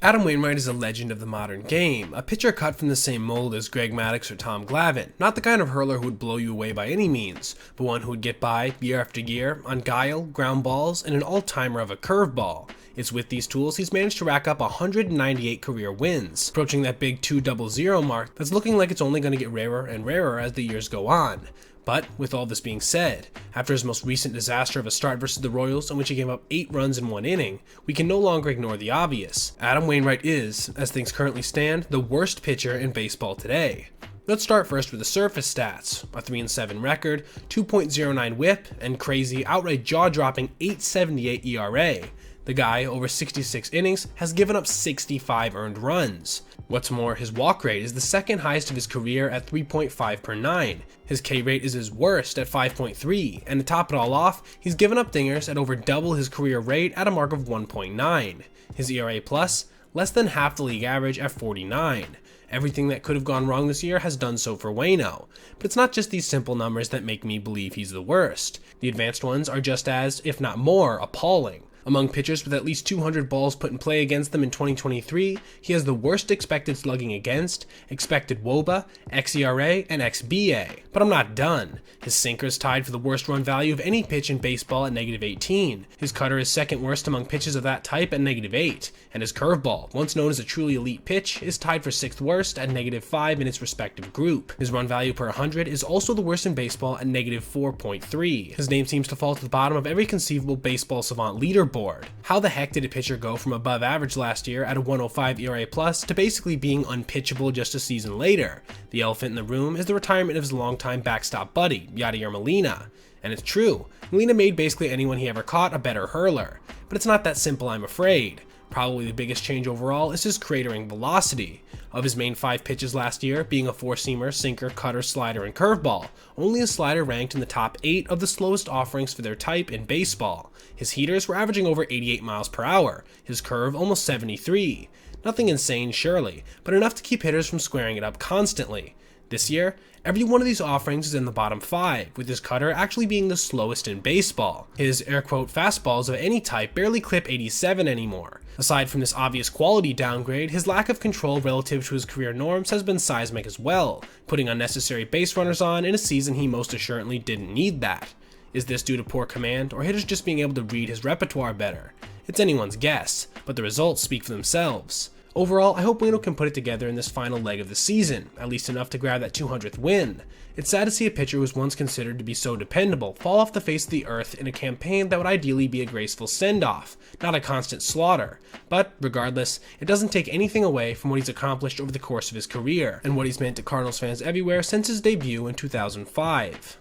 Adam Wainwright is a legend of the modern game, a pitcher cut from the same mold as Greg Maddux or Tom Glavine, not the kind of hurler who would blow you away by any means, but one who would get by year after year on guile, ground balls, and an all-timer of a curveball. It's with these tools he's managed to rack up 198 career wins, approaching that big 200 mark that's looking like it's only going to get rarer and rarer as the years go on. But with all this being said, after his most recent disaster of a start versus the Royals in which he gave up 8 runs in 1 inning, we can no longer ignore the obvious. Adam Wainwright is, as things currently stand, the worst pitcher in baseball today. Let's start first with the surface stats, a 3-7 record, 2.09 whip, and crazy, outright jaw-dropping 8.78 ERA. The guy, over 66 innings, has given up 65 earned runs. What's more, his walk rate is the second highest of his career at 3.5 per 9. His K rate is his worst at 5.3, and to top it all off, he's given up dingers at over double his career rate at a mark of 1.9. His ERA plus, less than half the league average at 49. Everything that could have gone wrong this year has done so for Waino. But it's not just these simple numbers that make me believe he's the worst. The advanced ones are just as, if not more, appalling. Among pitchers with at least 200 balls put in play against them in 2023, he has the worst expected slugging against, expected WOBA, xERA, and xBA. But I'm not done. His sinker is tied for the worst run value of any pitch in baseball at -18. His cutter is second worst among pitches of that type at -8. And his curveball, once known as a truly elite pitch, is tied for 6th worst at -5 in its respective group. His run value per 100 is also the worst in baseball at -4.3. His name seems to fall to the bottom of every conceivable baseball savant leaderboard. How the heck did a pitcher go from above average last year at a 105 ERA plus to basically being unpitchable just a season later? The elephant in the room is the retirement of his longtime backstop buddy, Yadier Molina. And it's true, Molina made basically anyone he ever caught a better hurler. But it's not that simple, I'm afraid. Probably the biggest change overall is his cratering velocity. Of his main 5 pitches last year, being a 4-seamer, sinker, cutter, slider, and curveball, only his slider ranked in the top 8 of the slowest offerings for their type in baseball. His heaters were averaging over 88 miles per hour, his curve almost 73. Nothing insane surely, but enough to keep hitters from squaring it up constantly. This year, every one of these offerings is in the bottom 5, with his cutter actually being the slowest in baseball. His air-quote fastballs of any type barely clip 87 anymore. Aside from this obvious quality downgrade, his lack of control relative to his career norms has been seismic as well, putting unnecessary base runners on in a season he most assuredly didn't need that. Is this due to poor command, or hitters just being able to read his repertoire better? It's anyone's guess, but the results speak for themselves. Overall, I hope Waino can put it together in this final leg of the season, at least enough to grab that 200th win. It's sad to see a pitcher who was once considered to be so dependable fall off the face of the earth in a campaign that would ideally be a graceful send-off, not a constant slaughter. But, regardless, it doesn't take anything away from what he's accomplished over the course of his career, and what he's meant to Cardinals fans everywhere since his debut in 2005.